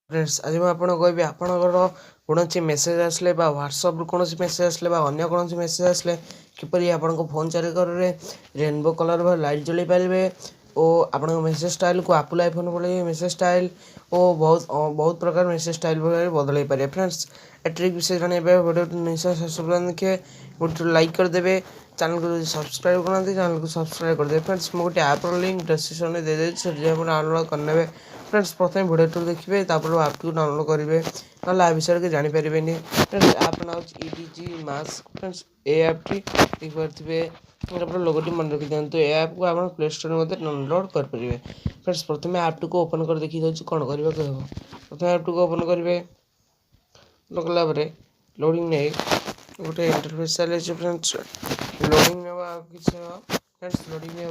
Friends आज मुझे कहबी आपणकर कौन मेसेज आसले व्हाट्सअप कौन मेसेज आसले अन्य कौन मेसेज आसले किपरि आपण फोन चारिकर रेनबो कलर लाइट जलि पारे और आपण मेसेज स्टाइल को एप्पल आईफोन बोले मेसेज स्टाइल और बहुत बहुत प्रकार मेसेज स्टाइल बदल पारे। फ्रेंड्स ए ट्रिक विषय जाना वीडियो निश्चय देखिए वीडियो लाइक करदे चैनल को सब्सक्राइब करना चैनल को सब्सक्राइब करदे। फ्रेंड्स मुझे गोटे ऐप लिंक डिस्क्रिप्शन में दे देती डाउनलोड करने। फ्रेंड्स प्रथम वीडियो देखिए आप को डाउनलोड करेंगे ना आ विषय के जानीपर। फ्रेंड्स आप ना EDG मास्क। फ्रेंड्स ए ऐपटी देखिए लोगोटी मन रखी दिखाँ ए ऐप को आप प्ले स्टोर में डाउनलोड करेंगे। फ्रेंड्स प्रथम ऐपटी को ओपन कर देखी दूसरी कौन करने को हम प्रथम ऐपटी को ओपन करेंगे कलापर लोडिंग नहीं गोटे इंटरफेस चले। फ्रेंड्स लोडिंग ने किसी फ्रेंड्स लोडिंग नहीं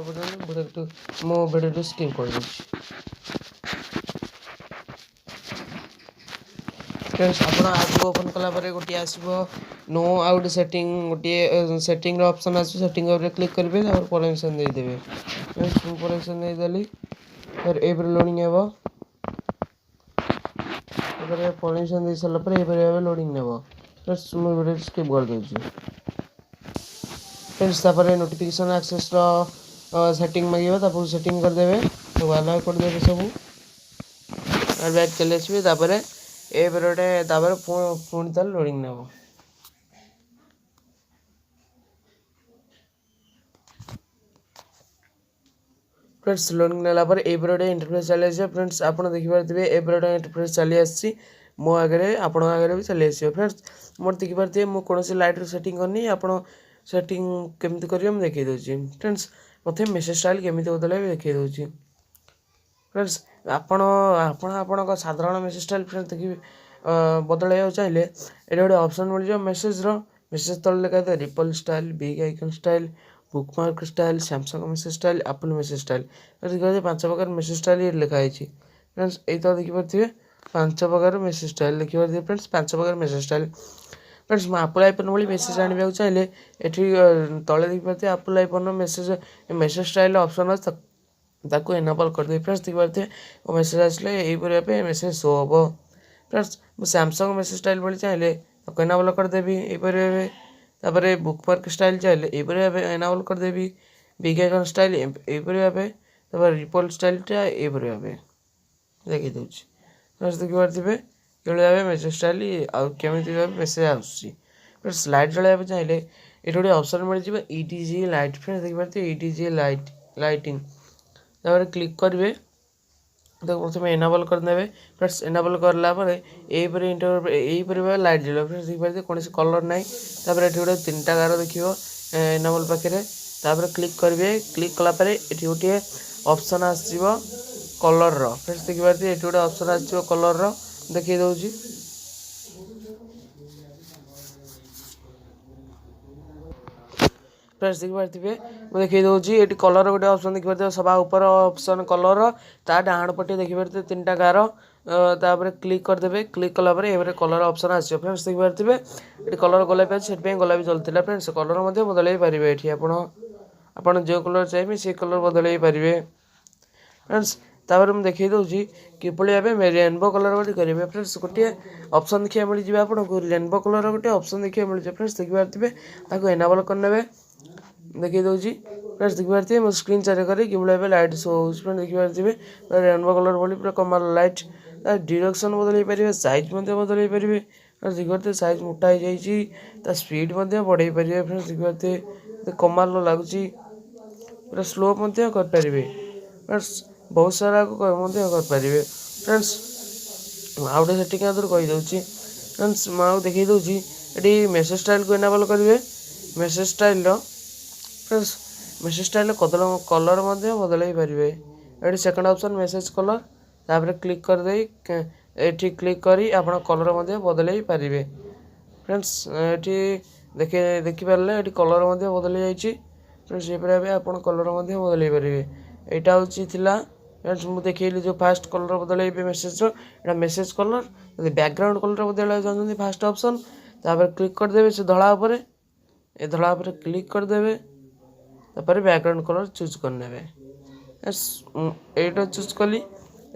मो वीडियो स्किप कर दूसरी। फ्रेंड्स आप ऐप को ओपन कलापर गोटे आसो नो आउट सेटिंग गोटे सेटिंग ऑप्शन आसो सेटिंग क्लिक करेंगे परमिशन देदेवे। फ्रेंड्स परमिशन देदेली फिर ए लोडिंग हे परमिशन दे सारापर ये लोडिंग ने। फ्रेंड्स मुझे वीडियो स्किप कर दूसरी। फ्रेंड्स नोटिफिकेशन एक्सेस सेटिंग मांगे सेटिंग करदे तो अलाउ करदे सब बैक चले आसवे ए पुणी तार लोडिंग ने। फ्रेंड्स लोडिंग नेला ए इंटरफेस चली आस। फ्रेंड्स आप देखिपे ए इंटरफेस चली आसी मो आगे आपण आगे भी चली आस। फ्रेंड्स मोर देखिपे मुझे कौन लाइट सेटिंग करनी आप सेटिंग केमी करेंगे मुझे देखी दूसरी। फ्रेंड्स प्रथम मेसेज स्टाइल केमी बदल देखी दूसरी। फ्रेंड्स आपण साधारण मेसेज स्टाइल फ्रेंड्स देखिए बदल चाहिए ये गोटे ऑप्शन मिल मेसेज मेसेज तले लिखा था ripple style big icon style bookmark style Samsung message style Apple message style देखिए 5 प्रकार मेसेज स्टाइल ये लिखाई। फ्रेंड्स ये तो देखिपे 5 प्रकार मेसेज स्टाइल देखिए। फ्रेंड्स 5 प्रकार मेसेज स्टाइल। फ्रेंड्स मैं एप्पल आईफोन भाई मेसेज आने चाहिए ये तले देखिपे Apple iPhone message style option अच्छे ताको एनेबल कर दे। फ्रेंड्स देखिए वो मेसेज आसले यही मेसेज शो हम। फ्रेंड्स मुझे सैमसंग मेसेज स्टाइल भाई चाहिए ताको एनेबल करदेवी यहीपर बुकमार्क स्टाइल चाहिए यहीपर एनेबल करदेवी बिग आइकन स्टाइल यहीपर रिपल स्टाइलटा यहीपर देखी दूसरी। फ्रेंड्स देखिपे ये मेसेज स्टाइल केमी मेसेज आसूसी। फ्रेंड्स लाइट जलाइबा चाहिए ये गोटे ऑप्शन मिल EDG लाइट। फ्रेंड्स देखिए EDG लाइटिंग क्लिक करेंगे तो प्रथम एनेबल करदे। फ्रेंड्स एनेबल करापर यहीपर लाइट जल। फ्रेंड्स देखिए कौन कलर ना ये गोटे 3टा गार देखिए एनेबल पाखे क्लिक करेंगे क्लिक कलापर ये गोटे ऑप्शन आसो कलर। फ्रेंड्स देखिए ये गोटे ऑप्शन आसो कलर देखी दूसरी। फ्रेंड्स देखिपे मुझे देखी दूसरी ये कलर गोटे ऑप्शन देखिए सभा ऊपर ऑप्शन कलर ता डाण पटे देखिए 3टा गार तापर क्लिक करदे क्लिक कलापर ये कलर ऑप्शन आसो। फ्रेंड्स देखिपे ये कलर गोलापी से गोलापी चलता। फ्रेंड्स कलर बदल पारे ये आप जो कलर चाहिए से कलर बदल पारे। फ्रेंड्स तापर मुझे देखी दूसरी किपरि भाव रेनबो कलर गोटे करेंगे। फ्रेंड्स गोटे ऑप्शन देखा मिल आपको रेनबो कलर गोटे ऑप्शन देखा मिल। फ्रेंड्स देखिए एनेबल करने देखी दूसरी। फ्रेंड्स देखिए मो स्क्रीन चारे करी कि लाइट शो हो। फ्रेंड्स देखिए रेनबो कलर बोली पूरा कमाल लाइट डायरेक्शन बदल पारे साइज बदल पारे। फ्रेंड्स देखिए साइज मोटा हो जाए स्पीड बढ़ाई पारे। फ्रेंड्स देखिए कमाल लगुच पूरा स्लो करें। फ्रेंड्स बहुत सारा करें। फ्रेंड्स आउ गए सेटिंग कहीदे। फ्रेंड्स मुझे देखी दूसरी ये मेसेज स्टाइल को एनेबल करेंगे message style. Friends message style colour बदल पारे ये सेकेंड ऑप्शन मेसेज कलर तापर क्लिक करदे ये क्लिक करी आप कलर बदल पारे। फ्रेंड्स ये देखिपारे ये कलर बदल जाइए। फ्रेंड्स ये आप कलर बदल पारे यहाँ हूँ। फ्रेंड्स मुझे देखिए जो फास्ट कलर बदल message message colour background colour बदल चाहते फास्ट ऑप्शन तापर क्लिक करदे से धड़ा ये धड़ा क्लिक करदे तापर बैकग्राउंड कलर चूज करने। ये चूज कली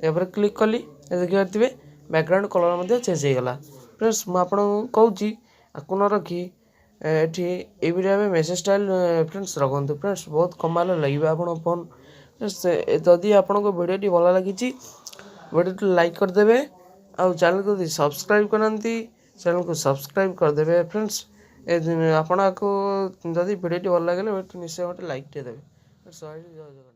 क्लिक कली देखिए ବ୍ୟାକ୍ଗ୍ରାଉଣ୍ଡ କଲର୍ ମଧ୍ୟ ଚେଞ୍ଜ ହେଇଗଲା। ଫ୍ରେଣ୍ଡସ୍ ମୁଁ ଆପଣଙ୍କୁ କହୁଛି ଆକୁ ନ ରଖି ଏଠି ଏଇ ଭିଡ଼ିଓ ମେସେଜ ଷ୍ଟାଇଲ୍ ଫ୍ରେଣ୍ଡସ୍ ରଖନ୍ତୁ। ଫ୍ରେଣ୍ଡସ୍ ବହୁତ କମାଲ ଲାଗିବ ଆପଣଙ୍କ ଫୋନ୍। ଯଦି ଆପଣଙ୍କ ଭିଡ଼ିଓଟି ଭଲ ଲାଗିଛି ଭିଡ଼ିଓଟି ଲାଇକ୍ କରିଦେବେ, ଆଉ ଚ୍ୟାନେଲକୁ ଯଦି ସବସ୍କ୍ରାଇବ୍ କରନ୍ତି ଚ୍ୟାନେଲକୁ ସବସ୍କ୍ରାଇବ୍ କରିଦେବେ। ଫ୍ରେଣ୍ଡସ୍ ଆପଣଙ୍କୁ ଯଦି ଭିଡ଼ିଓଟି ଭଲ ଲାଗିଲେ ନିଶ୍ଚୟ ଗୋଟେ ଲାଇକ୍ଟେ ଦେବେ। ଜୟ ଜଗନ୍ନାଥ।